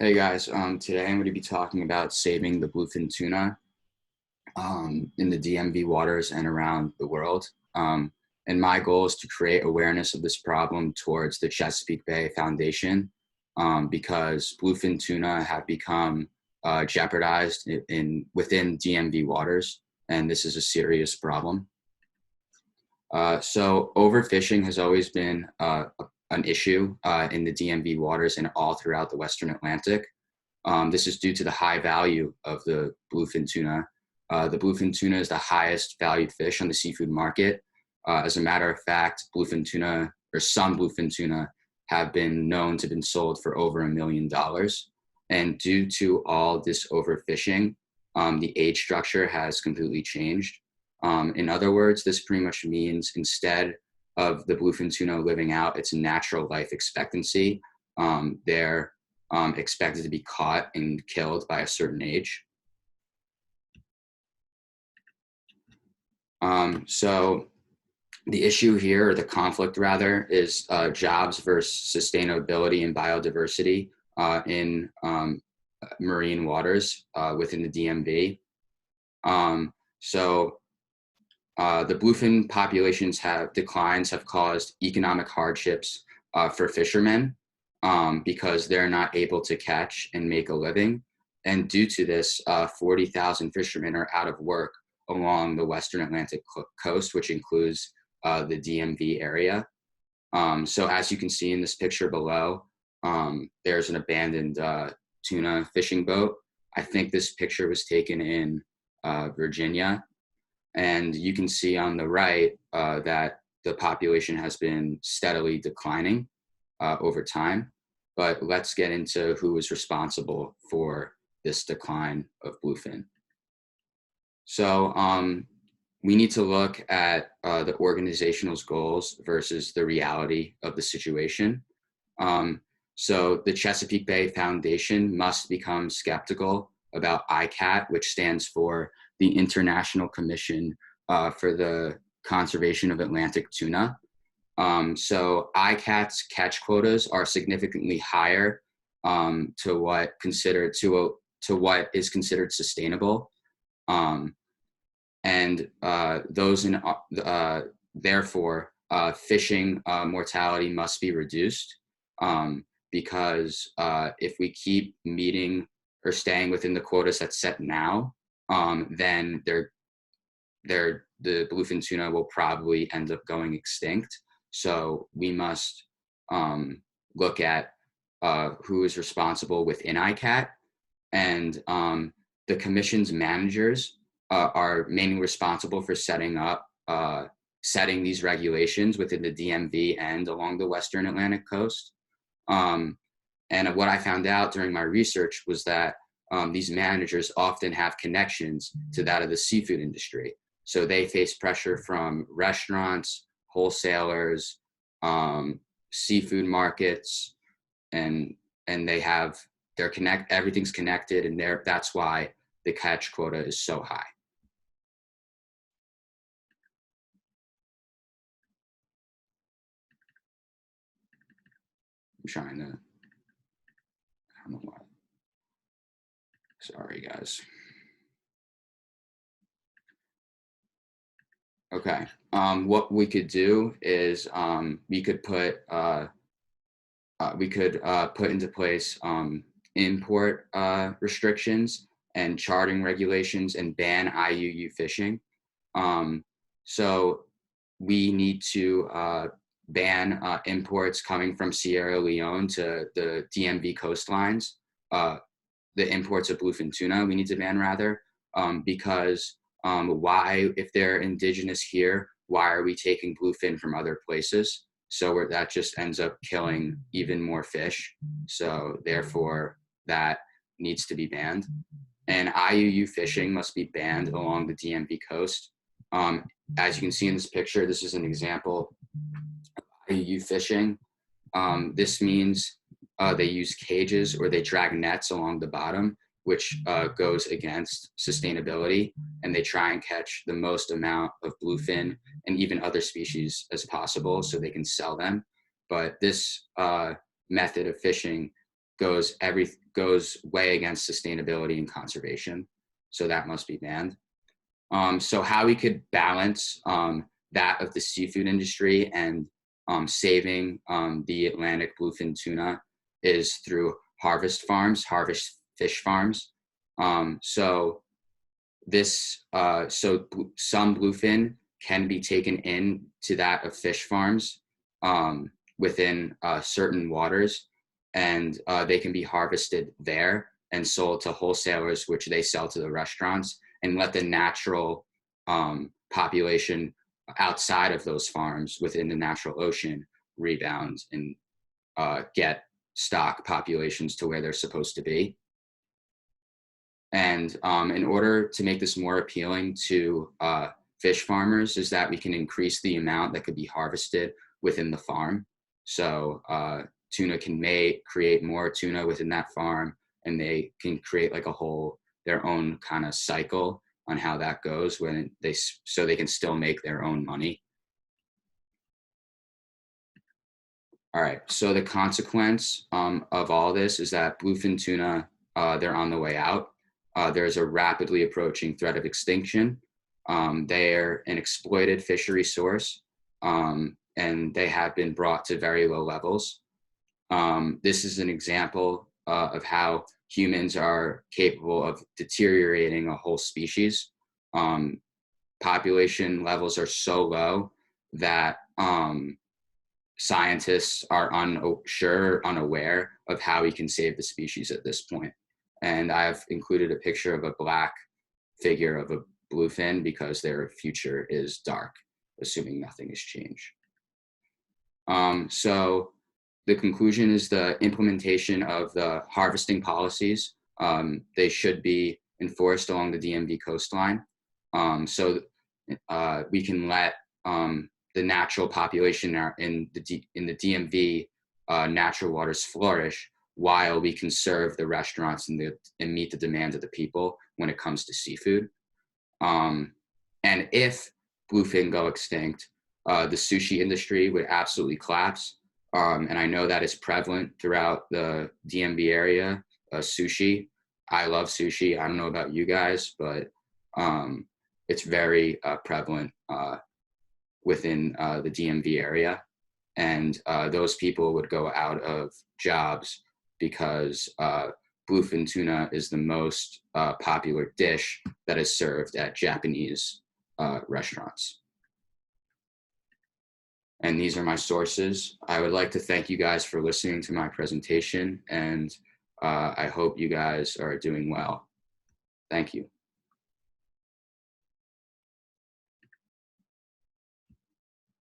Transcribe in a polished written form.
Hey guys, today I'm going to be talking about saving the bluefin tuna in the DMV waters and around the world. And my goal is to create awareness of this problem towards the Chesapeake Bay Foundation because bluefin tuna have become jeopardized within DMV waters, and this is a serious problem. So overfishing has always been an issue in the DMV waters and all throughout the Western Atlantic. This is due to the high value of the bluefin tuna. The bluefin tuna is the highest valued fish on the seafood market. As a matter of fact, bluefin tuna, or some bluefin tuna, have been known to have been sold for over $1 million. And due to all this overfishing, the age structure has completely changed. In other words, this pretty much means instead of the bluefin tuna living out its natural life expectancy, they're expected to be caught and killed by a certain age. So the issue here, or the conflict rather, is jobs versus sustainability and biodiversity in marine waters within the DMV. The bluefin populations have caused economic hardships for fishermen because they're not able to catch and make a living. And due to this, 40,000 fishermen are out of work along the Western Atlantic coast, which includes the DMV area. So as you can see in this picture below, there's an abandoned tuna fishing boat. I think this picture was taken in Virginia. And you can see on the right that the population has been steadily declining over time. But let's get into who is responsible for this decline of bluefin. So we need to look at the organizational goals versus the reality of the situation. So the Chesapeake Bay Foundation must become skeptical about ICAT, which stands for the International Commission for the Conservation of Atlantic Tuna. So ICAT's catch quotas are significantly higher to what is considered sustainable, therefore fishing mortality must be reduced because if we keep meeting or staying within the quotas that's set now, then the bluefin tuna will probably end up going extinct. So we must look at who is responsible within ICAT, and the commission's managers are mainly responsible for setting these regulations within the DMV and along the Western Atlantic coast. And what I found out during my research was that these managers often have connections to that of the seafood industry. So they face pressure from restaurants, wholesalers, seafood markets, and everything's connected, and that's why the catch quota is so high. I don't know why. Sorry, guys. Okay. What we could do is we could put into place import restrictions and chartering regulations and ban IUU fishing. So we need to ban imports coming from Sierra Leone to the DMV coastlines. The imports of bluefin tuna we need to ban rather, because why, if they're indigenous here, why are we taking bluefin from other places? So that just ends up killing even more fish. So therefore, that needs to be banned. And IUU fishing must be banned along the DMV coast. As you can see in this picture, this is an example of IUU fishing. This means they use cages or they drag nets along the bottom, which goes against sustainability, and they try and catch the most amount of bluefin and even other species as possible so they can sell them. But this method of fishing goes way against sustainability and conservation. So that must be banned. So how we could balance that of the seafood industry and saving the Atlantic bluefin tuna is through harvest fish farms. So some bluefin can be taken in to that of fish farms within certain waters, and they can be harvested there and sold to wholesalers, which they sell to the restaurants, and let the natural population outside of those farms within the natural ocean rebound and get stock populations to where they're supposed to be. And in order to make this more appealing to fish farmers is that we can increase the amount that could be harvested within the farm. So tuna can create more tuna within that farm, and they can create like their own kind of cycle on how that goes so they can still make their own money. All right, so the consequence of all this is that bluefin tuna, they're on the way out. There's a rapidly approaching threat of extinction. They're an exploited fishery source, and they have been brought to very low levels. This is an example of how humans are capable of deteriorating a whole species. Population levels are so low that scientists are unaware of how we can save the species at this point. And I've included a picture of a black figure of a bluefin because their future is dark, assuming nothing has changed. So the conclusion is the implementation of the harvesting policies. They should be enforced along the DMV coastline. So we can let the natural population in the DMV natural waters flourish while we conserve the restaurants and meet the demand of the people when it comes to seafood. And if bluefin go extinct, the sushi industry would absolutely collapse. And I know that is prevalent throughout the DMV area, sushi. I love sushi. I don't know about you guys, but it's very prevalent within the DMV area. And those people would go out of jobs because bluefin tuna is the most popular dish that is served at Japanese restaurants. And these are my sources. I would like to thank you guys for listening to my presentation, and I hope you guys are doing well. Thank you.